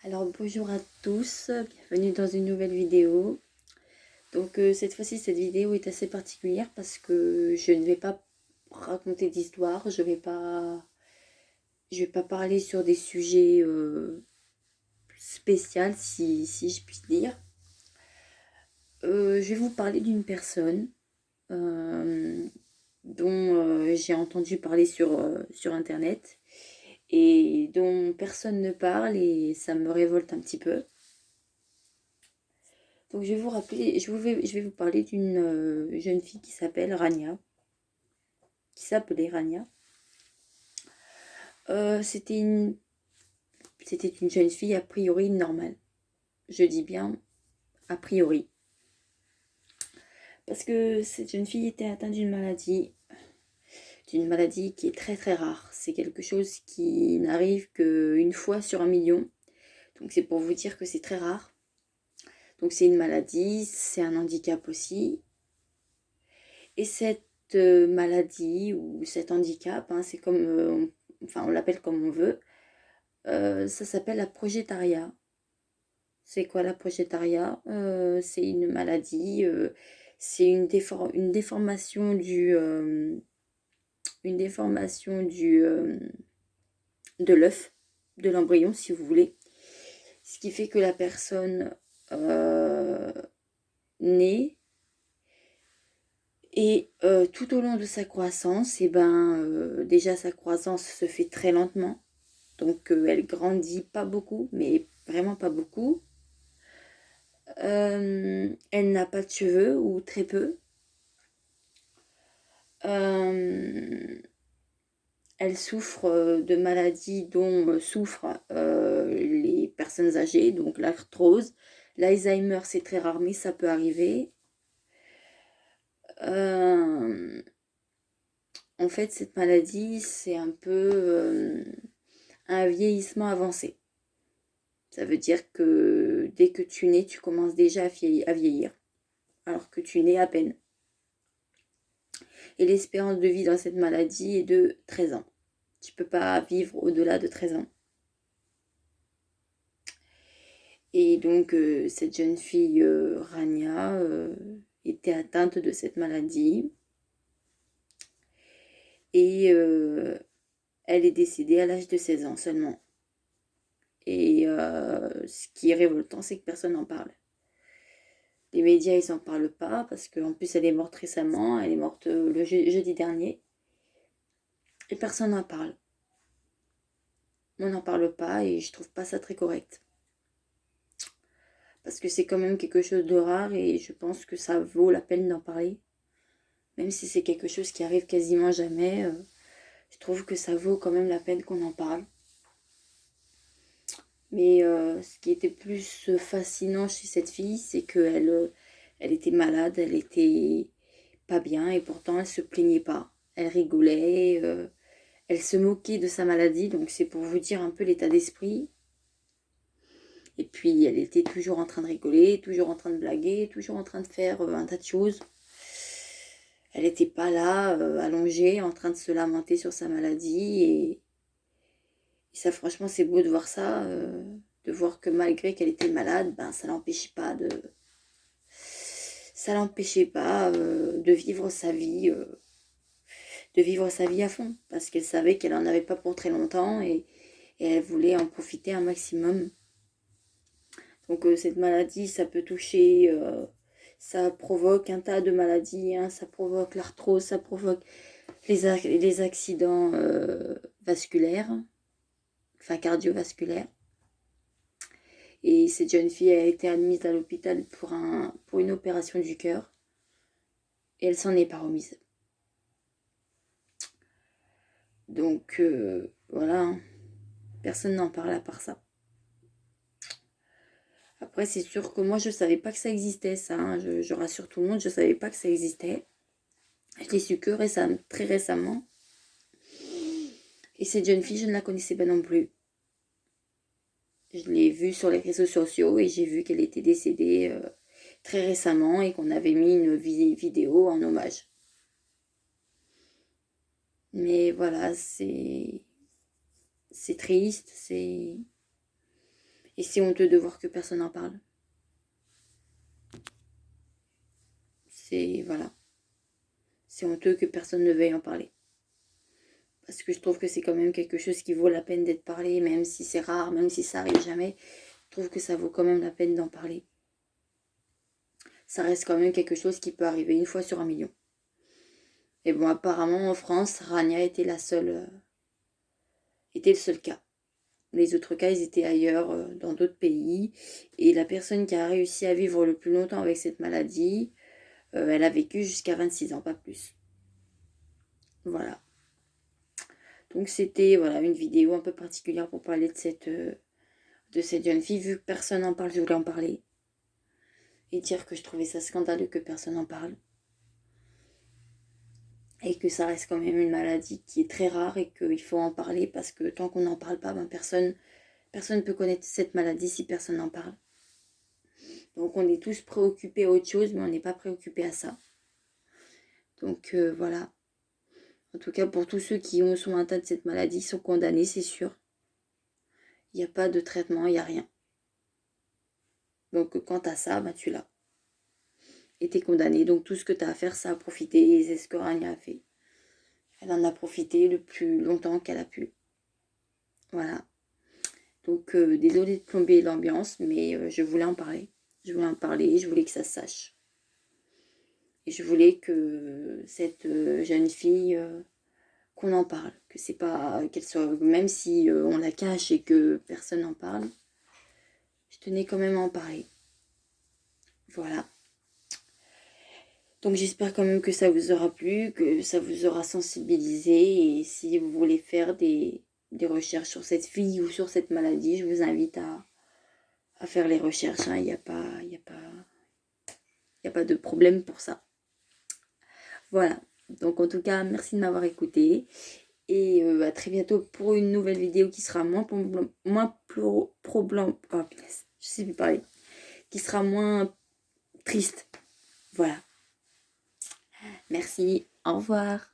Alors bonjour à tous, bienvenue dans une nouvelle vidéo. Donc cette fois-ci, cette vidéo est assez particulière parce que je ne vais pas raconter d'histoire, je vais pas parler sur des sujets spéciaux si je puis dire. Je vais vous parler d'une personne euh, dont j'ai entendu parler sur internet et dont personne ne parle et ça me révolte un petit peu. Donc je vais vous rappeler, je vais vous parler d'une jeune fille qui s'appelait Rania. C'était une jeune fille a priori normale. Je dis bien a priori. Parce que cette jeune fille était atteinte d'une maladie qui est très très rare. C'est quelque chose qui n'arrive qu'une fois sur 1 million. Donc c'est pour vous dire que c'est très rare. Donc c'est une maladie, c'est un handicap aussi. Et cette maladie ou cet handicap, hein, c'est comme, on l'appelle comme on veut, ça s'appelle la progétaria. C'est quoi la progétaria? C'est une maladie, c'est une déformation de l'œuf, de l'embryon si vous voulez. Ce qui fait que la personne naît et tout au long de sa croissance, déjà sa croissance se fait très lentement. Donc elle grandit pas beaucoup, mais vraiment pas beaucoup. Elle n'a pas de cheveux ou très peu. Euh, Elle souffre de maladies dont souffrent les personnes âgées, donc l'arthrose. L'Alzheimer, c'est très rare, mais ça peut arriver. Euh, En fait, cette maladie, c'est un peu un vieillissement avancé. Ça veut dire que dès que tu nais, tu commences déjà à vieillir, alors que tu nais à peine. Et l'espérance de vie dans cette maladie est de 13 ans. Tu ne peux pas vivre au-delà de 13 ans. Et donc, cette jeune fille, Rania, était atteinte de cette maladie. Et elle est décédée à l'âge de 16 ans seulement. Et ce qui est révoltant, c'est que personne n'en parle. Les médias, ils n'en parlent pas parce qu'en plus, elle est morte récemment. Elle est morte le jeudi dernier. Et personne n'en parle. On n'en parle pas et je trouve pas ça très correct. Parce que c'est quand même quelque chose de rare et je pense que ça vaut la peine d'en parler. Même si c'est quelque chose qui arrive quasiment jamais, je trouve que ça vaut quand même la peine qu'on en parle. Mais ce qui était plus fascinant chez cette fille, c'est qu'elle elle était malade, elle était pas bien et pourtant elle se plaignait pas. Elle rigolait, elle se moquait de sa maladie, donc c'est pour vous dire un peu l'état d'esprit. Et puis elle était toujours en train de rigoler, toujours en train de blaguer, toujours en train de faire un tas de choses. Elle n'était pas là, allongée, en train de se lamenter sur sa maladie. Et ça, franchement, c'est beau de voir ça, de voir que malgré qu'elle était malade, ben, ça l'empêchait pas de vivre sa vie à fond, parce qu'elle savait qu'elle en avait pas pour très longtemps et elle voulait en profiter un maximum. Donc cette maladie, ça peut toucher, ça provoque un tas de maladies, hein, ça provoque l'arthrose, ça provoque les accidents vasculaires, enfin cardiovasculaires. Et cette jeune fille a été admise à l'hôpital pour une opération du cœur. Et elle s'en est pas remise. Donc voilà, hein. Personne n'en parle à part ça. Après, c'est sûr que moi, je savais pas que ça existait, ça, hein. Je rassure tout le monde, je savais pas que ça existait. Je l'ai su que très récemment. Et cette jeune fille, je ne la connaissais pas non plus. Je l'ai vue sur les réseaux sociaux et j'ai vu qu'elle était décédée très récemment et qu'on avait mis une vidéo en hommage. Mais voilà, c'est triste, Et c'est honteux de voir que personne n'en parle. Voilà. C'est honteux que personne ne veuille en parler. Parce que je trouve que c'est quand même quelque chose qui vaut la peine d'être parlé, même si c'est rare, même si ça arrive jamais. Je trouve que ça vaut quand même la peine d'en parler. Ça reste quand même quelque chose qui peut arriver une fois sur 1 million. Et bon, apparemment en France, Rania était le seul cas. Les autres cas, ils étaient ailleurs, dans d'autres pays. Et la personne qui a réussi à vivre le plus longtemps avec cette maladie, elle a vécu jusqu'à 26 ans, pas plus. Voilà. Donc c'était voilà, une vidéo un peu particulière pour parler de cette jeune fille. Vu que personne n'en parle, je voulais en parler. Et dire que je trouvais ça scandaleux que personne n'en parle. Et que ça reste quand même une maladie qui est très rare et qu'il faut en parler parce que tant qu'on n'en parle pas, ben personne ne peut connaître cette maladie si personne n'en parle. Donc on est tous préoccupés à autre chose, mais on n'est pas préoccupés à ça. Donc voilà. En tout cas, pour tous ceux qui sont atteints de cette maladie, ils sont condamnés, c'est sûr. Il n'y a pas de traitement, il n'y a rien. Donc quant à ça, ben, tu l'as. Et t'es condamné. Donc tout ce que tu as à faire, c'est à profiter. Et c'est ce que Rania a fait. Elle en a profité le plus longtemps qu'elle a pu. Voilà. Donc désolée de plomber l'ambiance, mais je voulais en parler. Je voulais en parler, je voulais que ça se sache. Et je voulais que cette jeune fille, qu'on en parle. Que c'est pas qu'elle soit, même si on la cache et que personne n'en parle, je tenais quand même à en parler. Voilà. Donc j'espère quand même que ça vous aura plu, que ça vous aura sensibilisé. Et si vous voulez faire des recherches sur cette fille ou sur cette maladie, je vous invite à faire les recherches. Il n'y a pas de problème pour ça. Voilà. Donc en tout cas, merci de m'avoir écouté. Et à très bientôt pour une nouvelle vidéo qui sera moins pro-blanc. Oh, je sais plus parler. Qui sera moins triste. Voilà. Merci. Au revoir.